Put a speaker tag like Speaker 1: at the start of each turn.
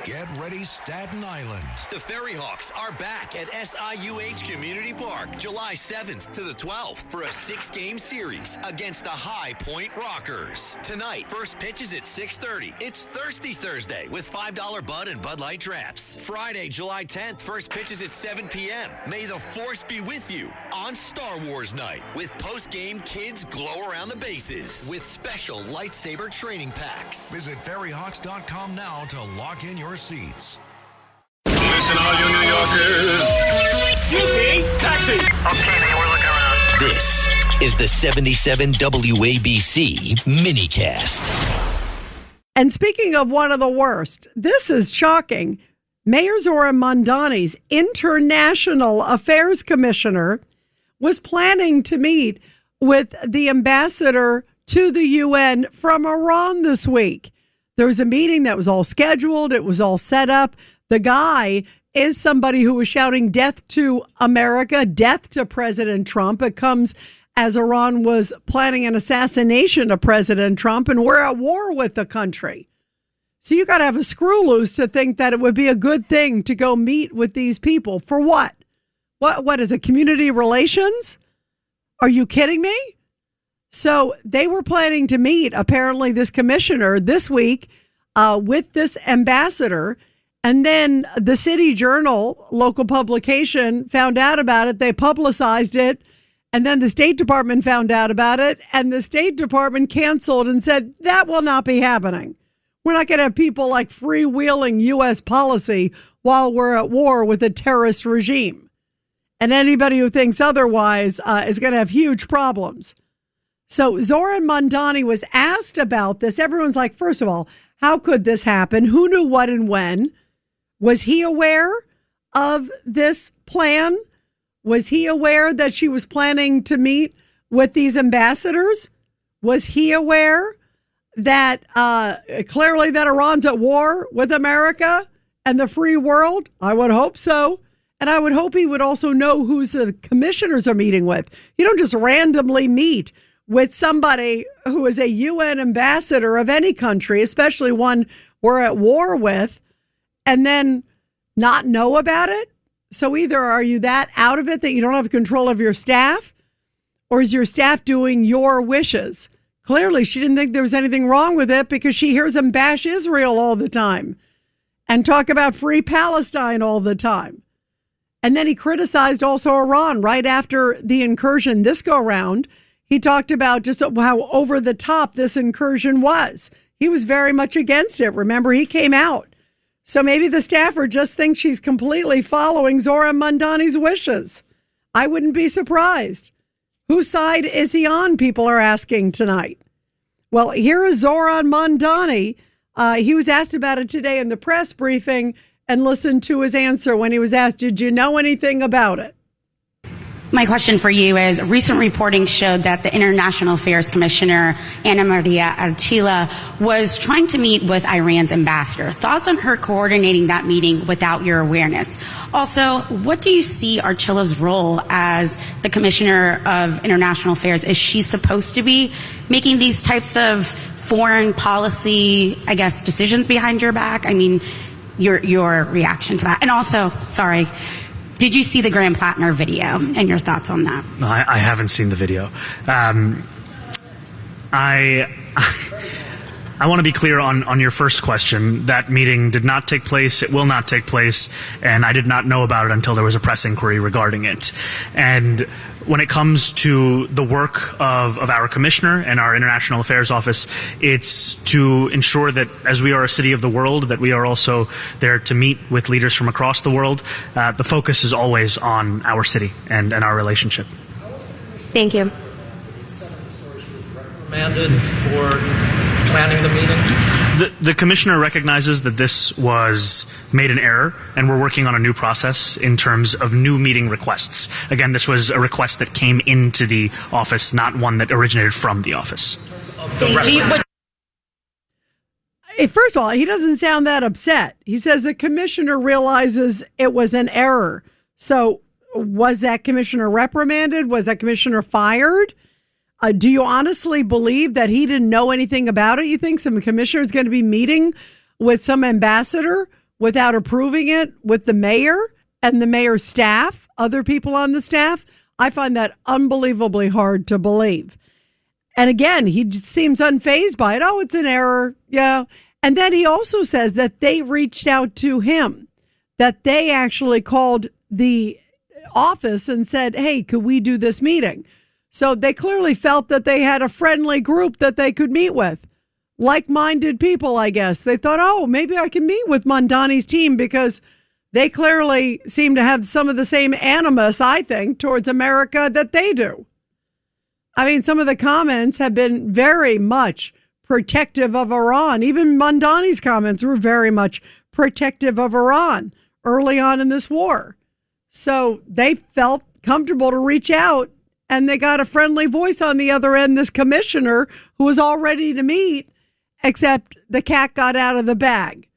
Speaker 1: Get ready, Staten Island.
Speaker 2: The Ferry Hawks are back at SIUH Community Park July 7th to the 12th for a 6-game series against the High Point Rockers. Tonight, first pitch is at 6:30. It's Thirsty Thursday with $5 Bud and Bud Light drafts. Friday, July 10th, first pitch is at 7 p.m. May the Force be with you on Star Wars Night with post-game kids glow around the bases with special lightsaber training packs.
Speaker 1: Visit ferryhawks.com now to lock in your seats.
Speaker 3: Listen, all you New Yorkers. Excuse me, taxi.
Speaker 4: Okay, man, we're looking around.
Speaker 2: This is the 77 WABC minicast.
Speaker 5: And speaking of one of the worst, this is shocking. Mayor Zoran Mandani's International Affairs Commissioner was planning to meet with the ambassador to the UN from Iran this week. There was a meeting that was all scheduled. It was all set up. The guy is somebody who was shouting death to America, death to President Trump. It comes as Iran was planning an assassination of President Trump, and we're at war with the country. So you got to have a screw loose to think that it would be a good thing to go meet with these people. For what? What is it, community relations? Are you kidding me? So they were planning to meet, apparently, this commissioner this week with this ambassador. And then the City Journal, local publication, found out about it. They publicized it. And then the State Department found out about it. And the State Department canceled and said, that will not be happening. We're not going to have people like freewheeling U.S. policy while we're at war with a terrorist regime. And anybody who thinks otherwise is going to have huge problems. So Zoran Mandani was asked about this. Everyone's like, first of all, how could this happen? Who knew what and when? Was he aware of this plan? Was he aware that she was planning to meet with these ambassadors? Was he aware that clearly that Iran's at war with America and the free world? I would hope so. And I would hope he would also know who the commissioners are meeting with. You don't just randomly meet with somebody who is a UN ambassador of any country, especially one we're at war with, and then not know about it. So either are you that out of it that you don't have control of your staff, or is your staff doing your wishes? Clearly, she didn't think there was anything wrong with it because she hears them bash Israel all the time and talk about free Palestine all the time. And then he criticized also Iran right after the incursion this go round. He talked about just how over the top this incursion was. He was very much against it. Remember, he came out. So maybe the staffer just thinks she's completely following Zoran Mandani's wishes. I wouldn't be surprised. Whose side is he on, people are asking tonight. Well, here is Zoran Mandani. He was asked about it today in the press briefing, and listen to his answer when he was asked, did you know anything about it?
Speaker 6: My question for you is, recent reporting showed that the International Affairs Commissioner, Anna Maria Archila, was trying to meet with Iran's ambassador. Thoughts on her coordinating that meeting without your awareness? Also, what do you see Archila's role as the Commissioner of International Affairs? Is she supposed to be making these types of foreign policy, I guess, decisions behind your back? I mean, your reaction to that. And also, sorry, did you see the Graham Plattner video and your thoughts on that?
Speaker 7: No, I haven't seen the video. I want to be clear on your first question. That meeting did not take place. It will not take place. And I did not know about it until there was a press inquiry regarding it. And when it comes to the work of our commissioner and our International Affairs Office, it's to ensure that as we are a city of the world, that we are also there to meet with leaders from across the world. The focus is always on our city and our relationship.
Speaker 8: Thank you.
Speaker 9: Reprimanded for planning the meeting?
Speaker 7: The commissioner recognizes that this was made an error, and we're working on a new process in terms of new meeting requests. Again, this was a request that came into the office, not one that originated from the office.
Speaker 5: First of all, he doesn't sound that upset. He says the commissioner realizes it was an error. So was that commissioner reprimanded? Was that commissioner fired? Do you honestly believe that he didn't know anything about it? You think some commissioner is going to be meeting with some ambassador without approving it with the mayor and the mayor's staff, other people on the staff. I find that unbelievably hard to believe. And again, he just seems unfazed by it. Oh, it's an error. Yeah. And then he also says that they reached out to him, that they actually called the office and said, hey, could we do this meeting? So they clearly felt that they had a friendly group that they could meet with. Like-minded people, I guess. They thought, oh, maybe I can meet with Mandani's team because they clearly seem to have some of the same animus, I think, towards America that they do. I mean, some of the comments have been very much protective of Iran. Even Mandani's comments were very much protective of Iran early on in this war. So they felt comfortable to reach out, and they got a friendly voice on the other end, this commissioner who was all ready to meet, except the cat got out of the bag.